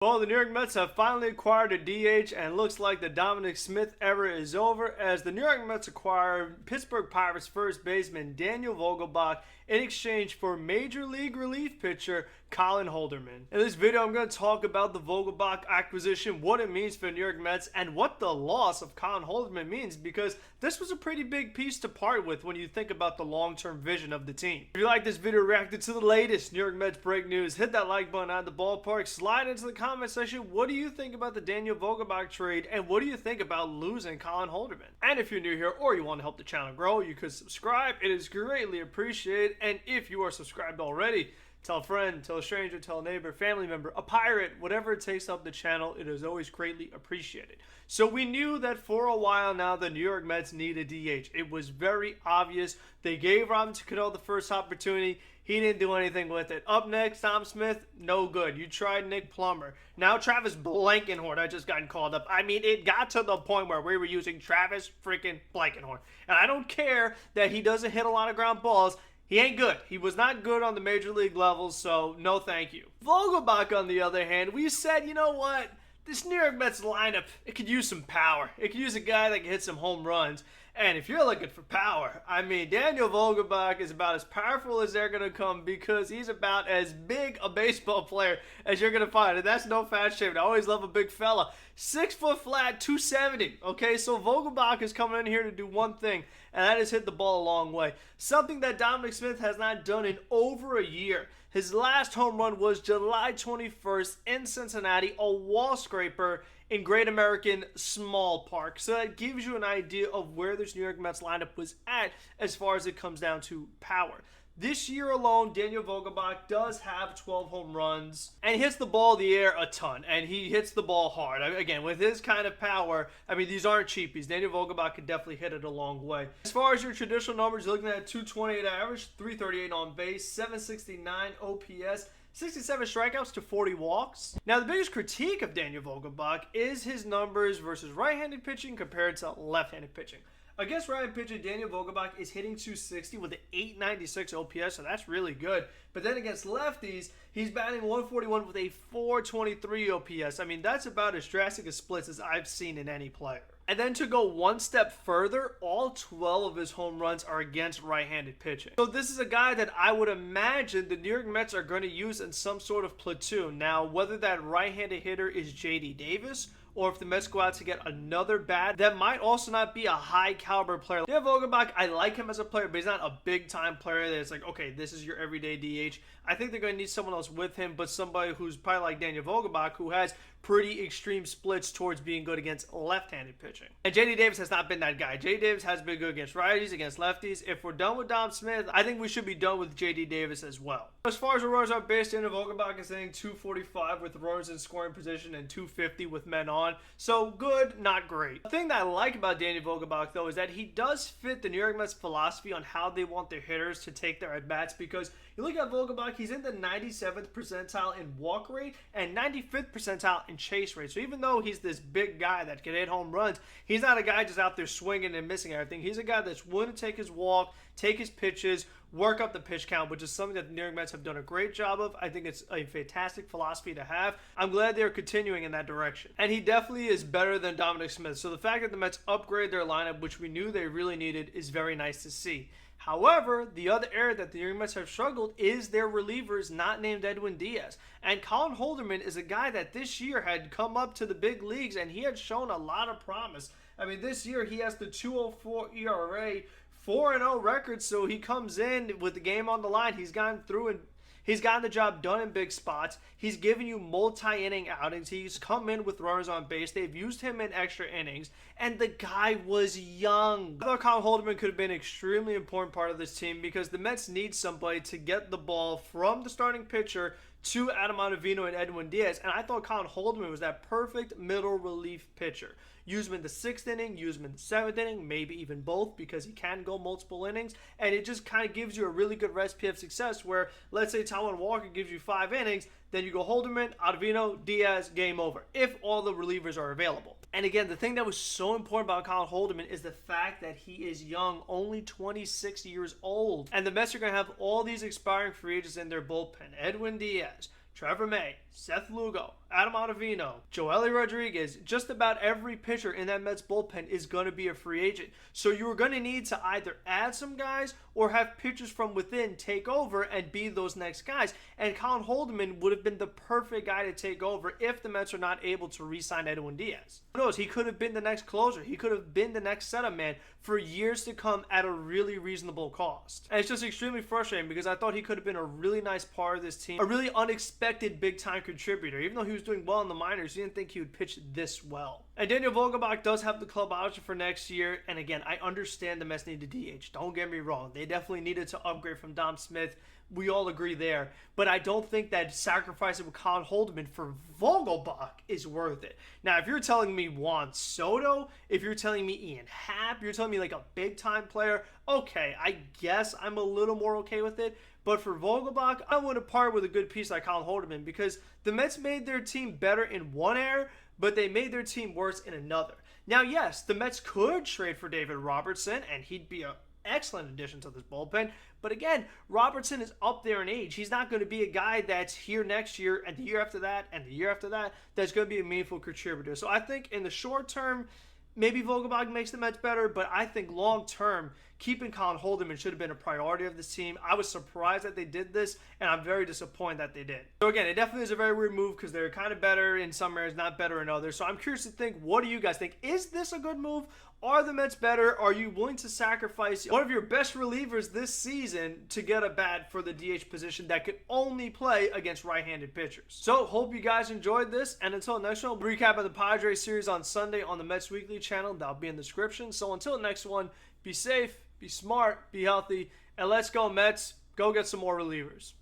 Well, the New York Mets have finally acquired a DH, and it looks like the Dominic Smith era is over as the New York Mets acquired Pittsburgh Pirates first baseman Daniel Vogelbach in exchange for Major League relief pitcher Colin Holderman. In this video, I'm going to talk about the Vogelbach acquisition, what it means for the New York Mets, and what the loss of Colin Holderman means, because this was a pretty big piece to part with when you think about the long-term vision of the team. If you like this video reacted to the latest New York Mets break news, hit that like button at the ballpark, slide into the comment section. What do you think about the Daniel Vogelbach trade, and what do you think about losing Colin Holderman? And if you're new here or you want to help the channel grow, you could subscribe. It is greatly appreciated. And if you are subscribed already, tell a friend, tell a stranger, tell a neighbor, family member, a pirate, whatever it takes to help the channel. It is always greatly appreciated. So we knew that for a while now the New York Mets need a DH. It was very obvious. They gave Robinson Cano the first opportunity. He didn't do anything with it. Up next, Tom Smith, no good. You tried Nick Plummer. Now Travis Blankenhorn has just gotten called up. I mean, it got to the point where we were using Travis freaking Blankenhorn. And I don't care that he doesn't hit a lot of ground balls. He ain't good. He was not good on the major league levels, so no thank you. Vogelbach, on the other hand, we said, you know what? This New York Mets lineup, it could use some power. It could use a guy that can hit some home runs. And if you're looking for power, I mean, Daniel Vogelbach is about as powerful as they're going to come because he's about as big a baseball player as you're going to find. And that's no fat shaming. I always love a big fella. 6 foot flat, 270. Okay, so Vogelbach is coming in here to do one thing, and that is hit the ball a long way. Something that Dominic Smith has not done in over a year. His last home run was July 21st in Cincinnati, a wall scraper in Great American Small Park. So that gives you an idea of where this New York Mets lineup was at as far as it comes down to power. This year alone, Daniel Vogelbach does have 12 home runs and he hits the ball in the air a ton, and he hits the ball hard. Again, with his kind of power, I mean, these aren't cheapies. Daniel Vogelbach can definitely hit it a long way. As far as your traditional numbers, you're looking at 228 average, 338 on base, 769 OPS, 67 strikeouts to 40 walks. Now, the biggest critique of Daniel Vogelbach is his numbers versus right-handed pitching compared to left-handed pitching. Against right-handed pitching, Daniel Vogelbach is hitting 260 with an 896 OPS, so that's really good. But then against lefties, he's batting 141 with a 423 OPS. I mean, that's about as drastic a splits as I've seen in any player. And then to go one step further, all 12 of his home runs are against right-handed pitching. So this is a guy that I would imagine the New York Mets are going to use in some sort of platoon. Now, whether that right-handed hitter is J.D. Davis, or if the Mets go out to get another bat, that might also not be a high caliber player. Yeah, Vogelbach, I like him as a player, but he's not a big time player that's like, okay, this is your everyday DH. I think they're going to need someone else with him, but somebody who's probably like Daniel Vogelbach, who has pretty extreme splits towards being good against left-handed pitching. And J.D. Davis has not been that guy. J.D. Davis has been good against righties, against lefties. If we're done with Dom Smith, I think we should be done with J.D. Davis as well. As far as the runners on base, Daniel Vogelbach is hitting 245 with runners in scoring position and 250 with men on. So good, not great. The thing that I like about Daniel Vogelbach, though, is that he does fit the New York Mets philosophy on how they want their hitters to take their at-bats, because you look at Vogelbach, he's in the 97th percentile in walk rate and 95th percentile in chase rate. So even though he's this big guy that can hit home runs, he's not a guy just out there swinging and missing everything. He's a guy that's willing to take his walk, take his pitches, work up the pitch count, which is something that the New York Mets have done a great job of. I think it's a fantastic philosophy to have. I'm glad they're continuing in that direction. And he definitely is better than Dominic Smith. So the fact that the Mets upgrade their lineup, which we knew they really needed, is very nice to see. However, the other area that the New York Mets have struggled is their relievers not named Edwin Diaz. And Colin Holderman is a guy that this year had come up to the big leagues and he had shown a lot of promise. I mean, this year he has the 2.04 ERA, 4-0 record, so he comes in with the game on the line. He's gone through and he's gotten the job done in big spots. He's given you multi-inning outings. He's come in with runners on base. They've used him in extra innings, and the guy was young. I thought Colin Holderman could have been an extremely important part of this team because the Mets need somebody to get the ball from the starting pitcher to Adam Ottavino and Edwin Diaz, and I thought Colin Holderman was that perfect middle relief pitcher. Use him in the 6th inning, use him in the 7th inning, maybe even both, because he can go multiple innings, and it just kind of gives you a really good recipe of success where, let's say Taijuan Walker gives you 5 innings, then you go Holderman, Ottavino, Diaz, game over, if all the relievers are available. And again, the thing that was so important about Colin Holderman is the fact that he is young, only 26 years old. And the Mets are going to have all these expiring free agents in their bullpen. Edwin Diaz, Trevor May, Seth Lugo, Adam Ottavino, Joely Rodriguez, just about every pitcher in that Mets bullpen is going to be a free agent. So you're going to need to either add some guys or have pitchers from within take over and be those next guys. And Colin Holderman would have been the perfect guy to take over if the Mets are not able to re-sign Edwin Diaz. Who knows? He could have been the next closer. He could have been the next setup man for years to come at a really reasonable cost. And it's just extremely frustrating because I thought he could have been a really nice part of this team, a really unexpected big-time contributor. Even though he was doing well in the minors, you didn't think he would pitch this well. And Daniel Vogelbach does have the club option for next year. And again, I understand the Mets need a DH. Don't get me wrong. They definitely needed to upgrade from Dom Smith. We all agree there. But I don't think that sacrificing with Colin Holderman for Vogelbach is worth it. Now, if you're telling me Juan Soto, if you're telling me Ian Happ, you're telling me like a big-time player, okay, I guess I'm a little more okay with it. But for Vogelbach, I want to part with a good piece like Colin Holderman because the Mets made their team better in one era, but they made their team worse in another. Now, yes, the Mets could trade for David Robertson, and he'd be an excellent addition to this bullpen. But again, Robertson is up there in age. He's not going to be a guy that's here next year and the year after that and the year after that that's going to be a meaningful contributor. So I think in the short term, maybe Vogelbach makes the Mets better, but I think long term, keeping Colin Holderman should have been a priority of this team. I was surprised that they did this, and I'm very disappointed that they did. So again, it definitely is a very weird move because they're kind of better in some areas, not better in others. So I'm curious to think, what do you guys think? Is this a good move? Are the Mets better? Are you willing to sacrifice one of your best relievers this season to get a bat for the DH position that could only play against right-handed pitchers? So, hope you guys enjoyed this. And until next one, we'll recap of the Padres series on Sunday on the Mets Weekly channel. That'll be in the description. So, until next one, be safe, be smart, be healthy, and let's go Mets. Go get some more relievers.